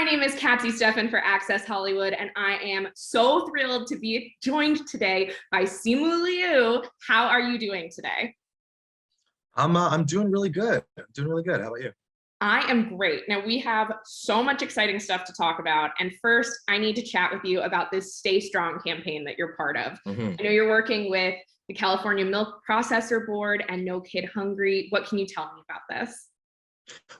My name is Patsy Steffen for Access Hollywood, and I am so thrilled to be joined today by Simu Liu. How are you doing today? I'm doing really good. I'm doing really good. How about you? I am great. Now, we have so much exciting stuff to talk about. And first, I need to chat with you about this Stay Strong campaign that you're part of. I know you're working with the California Milk Processor Board and No Kid Hungry. What can you tell me about this?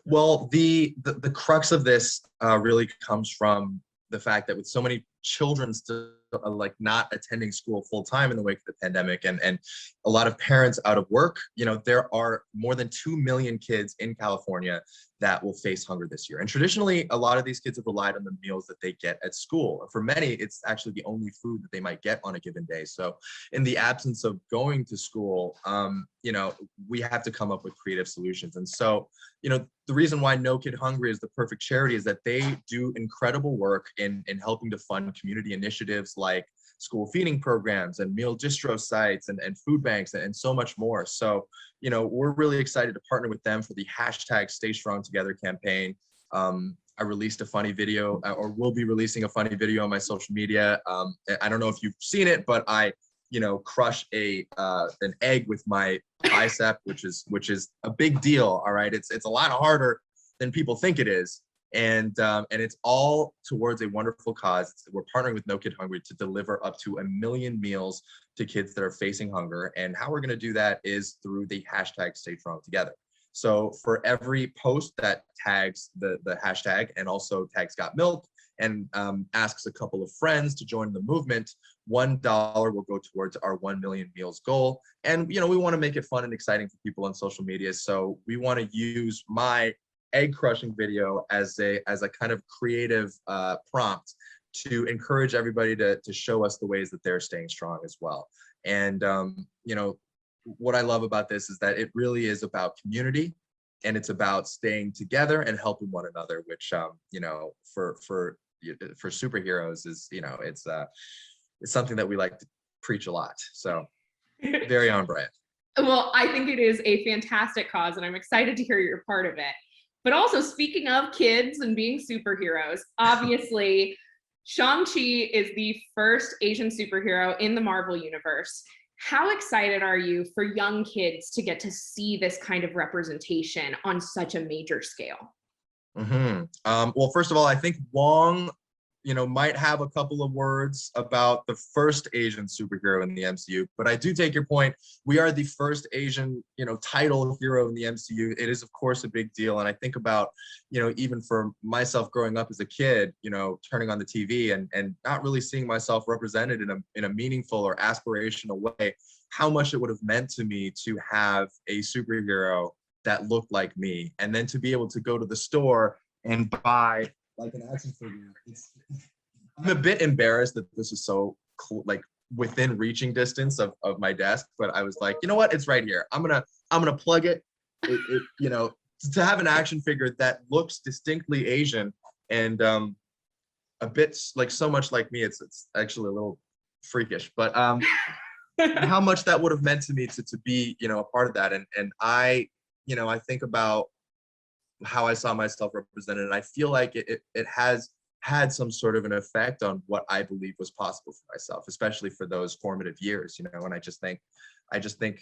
Well, the crux of this really comes from the fact that with so many children still like not attending school full time in the wake of the pandemic, and a lot of parents out of work, there are more than 2 million kids in California that will face hunger this year. And traditionally, a lot of these kids have relied on the meals that they get at school. For many, it's actually the only food that they might get on a given day. So in the absence of going to school, we have to come up with creative solutions. And so, the reason why No Kid Hungry is the perfect charity is that they do incredible work in helping to fund community initiatives like school feeding programs and meal distro sites and food banks and so much more. So, we're really excited to partner with them for the hashtag Stay Strong Together campaign. I released a funny video, or will be releasing a funny video on my social media. I don't know if you've seen it, but I crush an egg with my bicep, which is a big deal. All right, it's a lot harder than people think it is, and it's all towards a wonderful cause. We're partnering with No Kid Hungry to deliver up to 1 million meals to kids that are facing hunger, and how we're going to do that is through the hashtag Stay Strong Together. So for every post that tags the hashtag and also tags Got Milk and asks a couple of friends to join the movement, $1 will go towards our 1 million meals goal. And we want to make it fun and exciting for people on social media. So we want to use my egg crushing video as a kind of creative prompt to encourage everybody to show us the ways that they're staying strong as well. And what I love about this is that it really is about community, and it's about staying together and helping one another, which for superheroes is it's something that we like to preach a lot. So very on brand. Well, I think it is a fantastic cause, and I'm excited to hear you're part of it. But also, speaking of kids and being superheroes, obviously, Shang-Chi is the first Asian superhero in the Marvel universe. How excited are you for young kids to get to see this kind of representation on such a major scale? Well, first of all, I think Wong, might have a couple of words about the first Asian superhero in the MCU, but I do take your point. We are the first Asian, title hero in the MCU. It is, of course, a big deal. And I think about, even for myself growing up as a kid, turning on the TV and not really seeing myself represented in a meaningful or aspirational way, how much it would have meant to me to have a superhero that looked like me. And then to be able to go to the store and buy like an action figure. I'm a bit embarrassed that this is so within reaching distance of my desk, but I was like, you know what? It's right here. I'm gonna plug it. To have an action figure that looks distinctly Asian and a bit like so much like me, it's actually a little freakish, but how much that would have meant to me to be a part of that, and I think about how I saw myself represented, and I feel like it has had some sort of an effect on what I believe was possible for myself, especially for those formative years, and I just think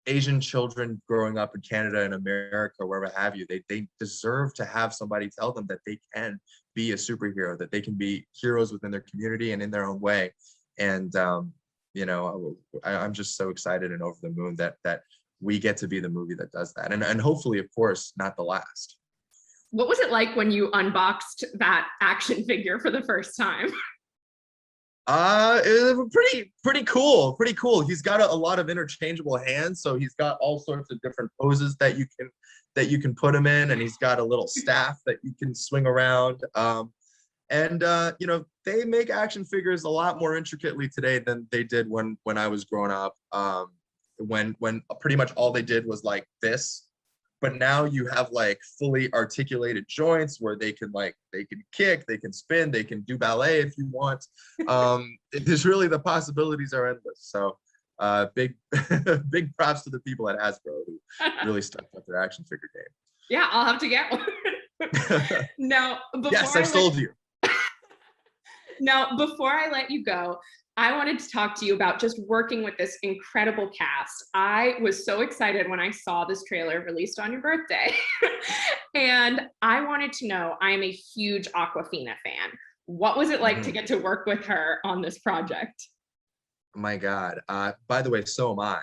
Asian children growing up in Canada and America, wherever have you, they deserve to have somebody tell them that they can be a superhero, that they can be heroes within their community and in their own way. And I'm just so excited and over the moon that we get to be the movie that does that. And hopefully, of course, not the last. What was it like when you unboxed that action figure for the first time? It was pretty cool. Pretty cool. He's got a lot of interchangeable hands, so he's got all sorts of different poses that you can put him in, and he's got a little staff that you can swing around. They make action figures a lot more intricately today than they did when I was growing up. When pretty much all they did was like this, but now you have like fully articulated joints where they can kick, they can spin, they can do ballet if you want. There's really, the possibilities are endless. So big big props to the people at Hasbro who really stepped up their action figure game. Yeah, I'll have to get one. Now, Yes, I've sold you. Now, before I let you go, I wanted to talk to you about just working with this incredible cast. I was so excited when I saw this trailer released on your birthday. And I wanted to know, I am a huge Awkwafina fan. What was it like to get to work with her on this project? My God. By the way, so am I.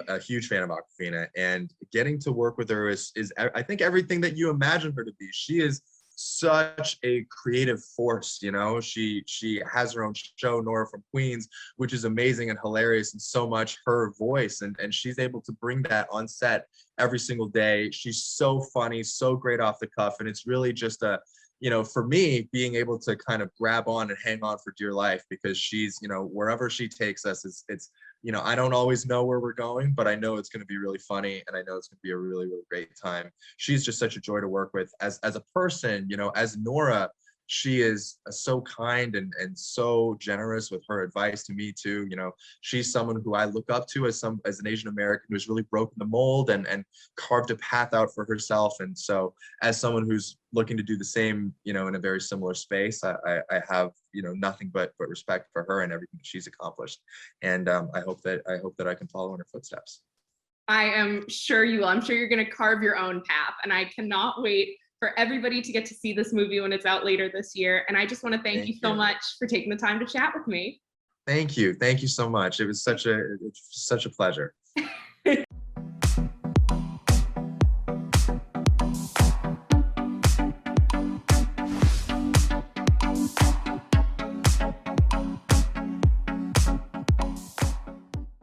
A huge fan of Awkwafina, and getting to work with her is I think everything that you imagine her to be. She is such a creative force, you know. She has her own show, Nora from Queens, which is amazing and hilarious, and so much her voice, and she's able to bring that on set every single day. She's so funny, so great off the cuff, and it's really just a, you know, for me, being able to kind of grab on and hang on for dear life, because she's, you know, wherever she takes us, it's you know, I don't always know where we're going, but I know it's going to be really funny, and I know it's going to be a really, really great time. She's just such a joy to work with as a person, you know. As Nora, she is so kind and so generous with her advice to me too. You know, she's someone who I look up to as an Asian American who's really broken the mold and carved a path out for herself. And so, as someone who's looking to do the same, you know, in a very similar space, I have, you know, nothing but respect for her and everything that she's accomplished. And I hope that I can follow in her footsteps. I am sure you will. I'm sure you're going to carve your own path. And I cannot wait for everybody to get to see this movie when it's out later this year. And I just want to thank you so much for taking the time to chat with me. Thank you. Thank you so much. It's such a pleasure.